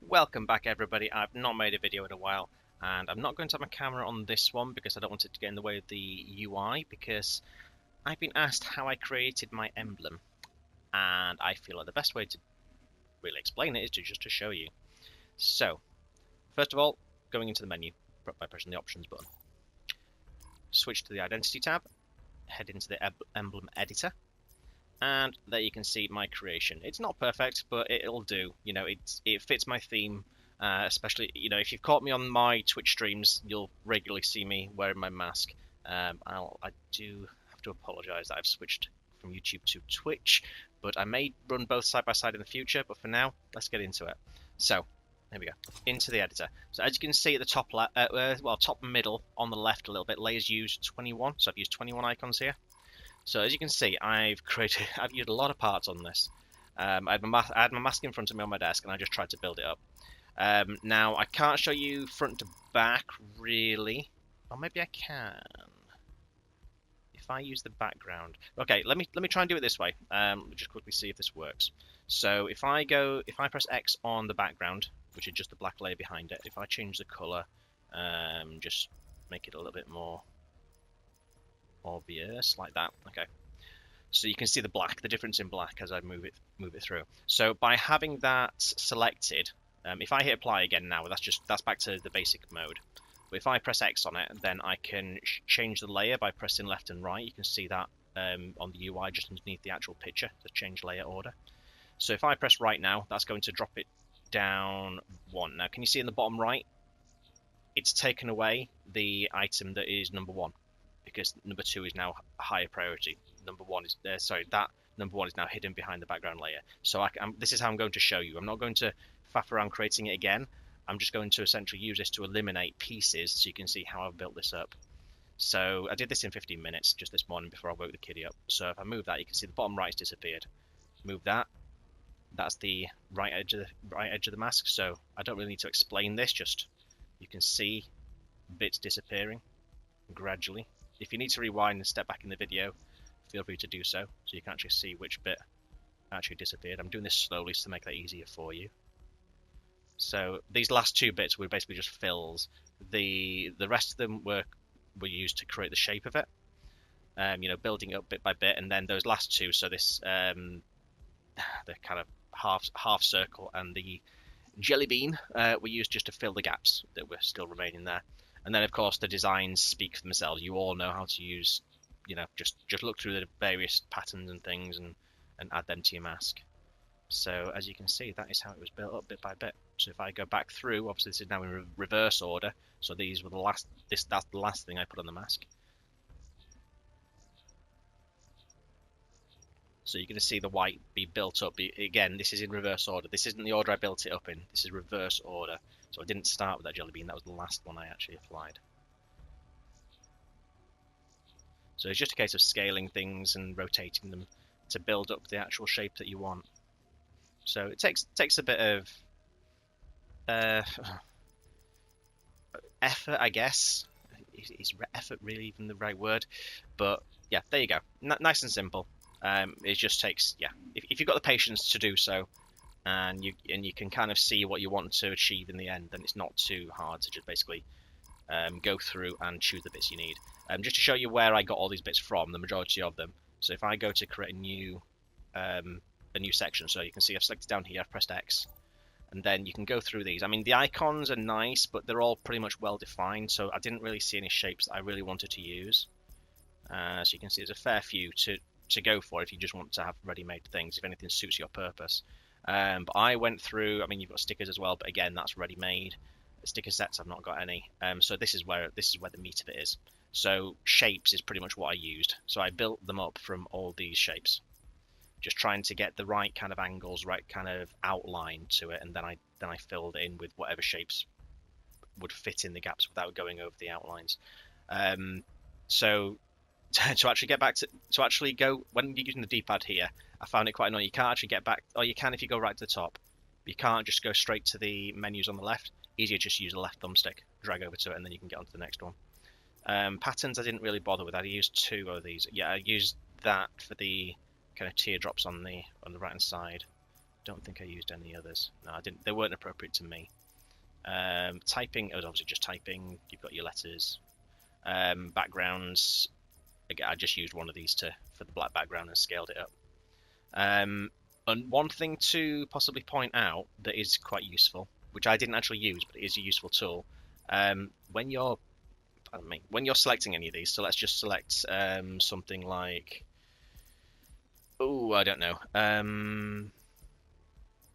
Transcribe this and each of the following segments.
Welcome back everybody. I've not made a video in a while and I'm not going to have my camera on this one because I don't want it to get in the way of the UI, because I've been asked how I created my emblem and I feel like the best way to really explain it is just to show you. So first of all, going into the menu by pressing the options button, switch to the identity tab, head into the Emblem Editor, and there you can see my creation. It's not perfect, but it'll do. You know, it fits my theme. Especially, you know, if you've caught me on my Twitch streams, you'll regularly see me wearing my mask. I do have to apologise that I've switched from YouTube to Twitch, but I may run both side by side in the future. But for now, let's get into it. So there we go, into the editor. So as you can see at the top top middle on the left a little bit, layers used 21. So I've used 21 icons here. So as you can see, I've used a lot of parts on this. I had my mask in front of me on my desk, and I just tried to build it up. Now I can't show you front to back really, or maybe I can if I use the background. Okay, let me try and do it this way. Just quickly see if this works. So if I press X on the background, which is just the black layer behind it, if I change the color, just make it a little bit more obvious like that. Okay, so you can see the difference in black as I move it through. So by having that selected, if I hit apply again now, that's back to the basic mode. But if I press X on it, then I can change the layer by pressing left and right. You can see that on the UI just underneath the actual picture, the change layer order. So if I press right now, that's going to drop it down 1. Now can you see in the bottom right, it's taken away the item that is number 1. Because number 2 is now a higher priority. Number 1 is that number 1 is now hidden behind the background layer. So this is how I'm going to show you. I'm not going to faff around creating it again. I'm just going to essentially use this to eliminate pieces so you can see how I've built this up. So I did this in 15 minutes just this morning before I woke the kiddie up. So if I move that, you can see the bottom right has disappeared. Move that. That's the right edge of the mask. So I don't really need to explain this. Just you can see bits disappearing gradually. If you need to rewind and step back in the video, feel free to do so you can actually see which bit actually disappeared. I'm doing this slowly to make that easier for you. So these last 2 bits were basically just fills. The rest of them were used to create the shape of it, you know, building up bit by bit, and then those last 2, so this the kind of half circle and the jelly bean were used just to fill the gaps that were still remaining there. And then, of course, the designs speak for themselves. You all know how to use, you know, just look through the various patterns and things and add them to your mask. So as you can see, that is how it was built up bit by bit. So if I go back through, obviously this is now in reverse order. So these were that's the last thing I put on the mask. So you're going to see the white be built up. Again, this is in reverse order. This isn't the order I built it up in. This is reverse order. So I didn't start with that jelly bean. That was the last one I actually applied. So it's just a case of scaling things and rotating them to build up the actual shape that you want. So it takes a bit of effort, I guess. Is effort really even the right word? But yeah, there you go. Nice and simple. It just takes, yeah, if you've got the patience to do so, and you can kind of see what you want to achieve in the end, then it's not too hard to just basically go through and choose the bits you need. Just to show you where I got all these bits from, the majority of them. So if I go to create a new section, so you can see I've selected down here, I've pressed X, and then you can go through these. I mean, the icons are nice, but they're all pretty much well defined, so I didn't really see any shapes that I really wanted to use. So you can see there's a fair few to go for if you just want to have ready-made things, if anything suits your purpose. But I went through, I mean, you've got stickers as well, but again, that's ready-made. Sticker sets, I've not got any. So this is where the meat of it is. So shapes is pretty much what I used. So I built them up from all these shapes, just trying to get the right kind of angles, right kind of outline to it, and then I filled it in with whatever shapes would fit in the gaps without going over the outlines. So to actually get back to actually go, when you're using the D-pad here, I found it quite annoying. You can't actually get back, or you can if you go right to the top. You can't just go straight to the menus on the left. Easier just use the left thumbstick, drag over to it, and then you can get onto the next one. Patterns I didn't really bother with. I used 2 of these. Yeah, I used that for the kind of teardrops on the right hand side don't think I used any others. No, I didn't. They weren't appropriate to me. Typing, it was obviously just typing. You've got your letters. Backgrounds, again, I just used one of these for the black background and scaled it up. And one thing to possibly point out that is quite useful, which I didn't actually use, but it is a useful tool. When you're selecting any of these, so let's just select something like, oh, I don't know.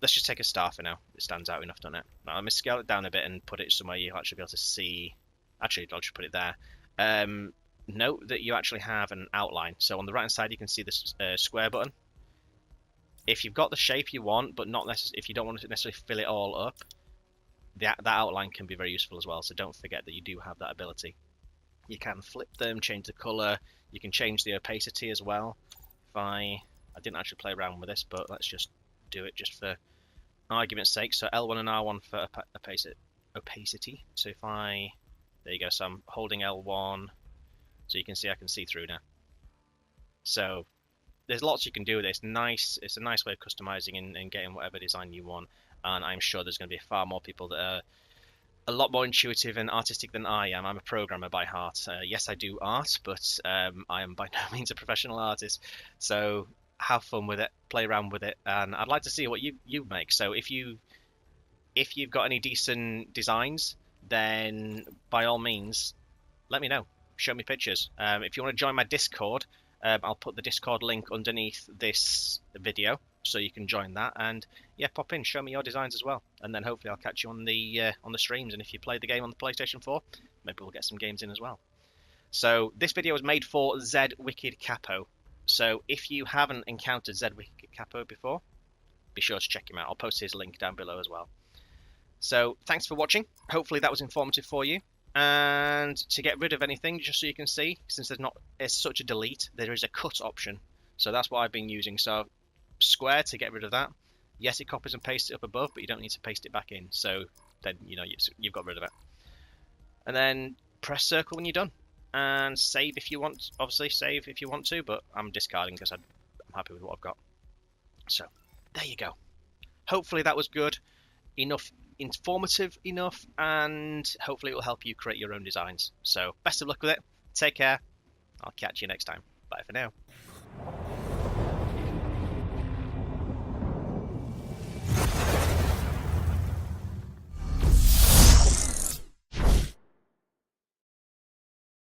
Let's just take a star for now. It stands out enough, doesn't it? Now, let me scale it down a bit and put it somewhere you'll actually be able to see. Actually, I'll just put it there. Note that you actually have an outline. So on the right hand side, you can see this square button. If you've got the shape you want, but not necessarily, if you don't want to necessarily fill it all up, that outline can be very useful as well. So don't forget that you do have that ability. You can flip them, change the color. You can change the opacity as well. If I didn't actually play around with this, but let's just do it just for argument's sake. So L1 and R1 for opacity. So if there you go. So I'm holding L1, so you can see I can see through now. So there's lots you can do with it. It's nice. It's a nice way of customizing and getting whatever design you want. And I'm sure there's going to be far more people that are a lot more intuitive and artistic than I am. I'm a programmer by heart. Yes, I do art, but I am by no means a professional artist. So have fun with it, play around with it, and I'd like to see what you make. So if you've got any decent designs, then by all means, let me know. Show me pictures. If you want to join my Discord, I'll put the Discord link underneath this video, so you can join that. And yeah, pop in, show me your designs as well, and then hopefully I'll catch you on the streams. And if you play the game on the PlayStation 4, maybe we'll get some games in as well. So this video was made for zWickedCapo. So if you haven't encountered zWickedCapo before, be sure to check him out. I'll post his link down below as well. So thanks for watching. Hopefully that was informative for you. And to get rid of anything, just so you can see, since there's not such a delete, there is a cut option. So that's what I've been using. So square to get rid of that. Yes, it copies and pastes it up above, but you don't need to paste it back in. So then you've got rid of it. And then press circle when you're done. And save if you want. Obviously save if you want to, but I'm discarding because I'm happy with what I've got. So there you go. Hopefully that was good enough, informative enough, and hopefully it will help you create your own designs. So best of luck with it. Take care. I'll catch you next time. Bye for now.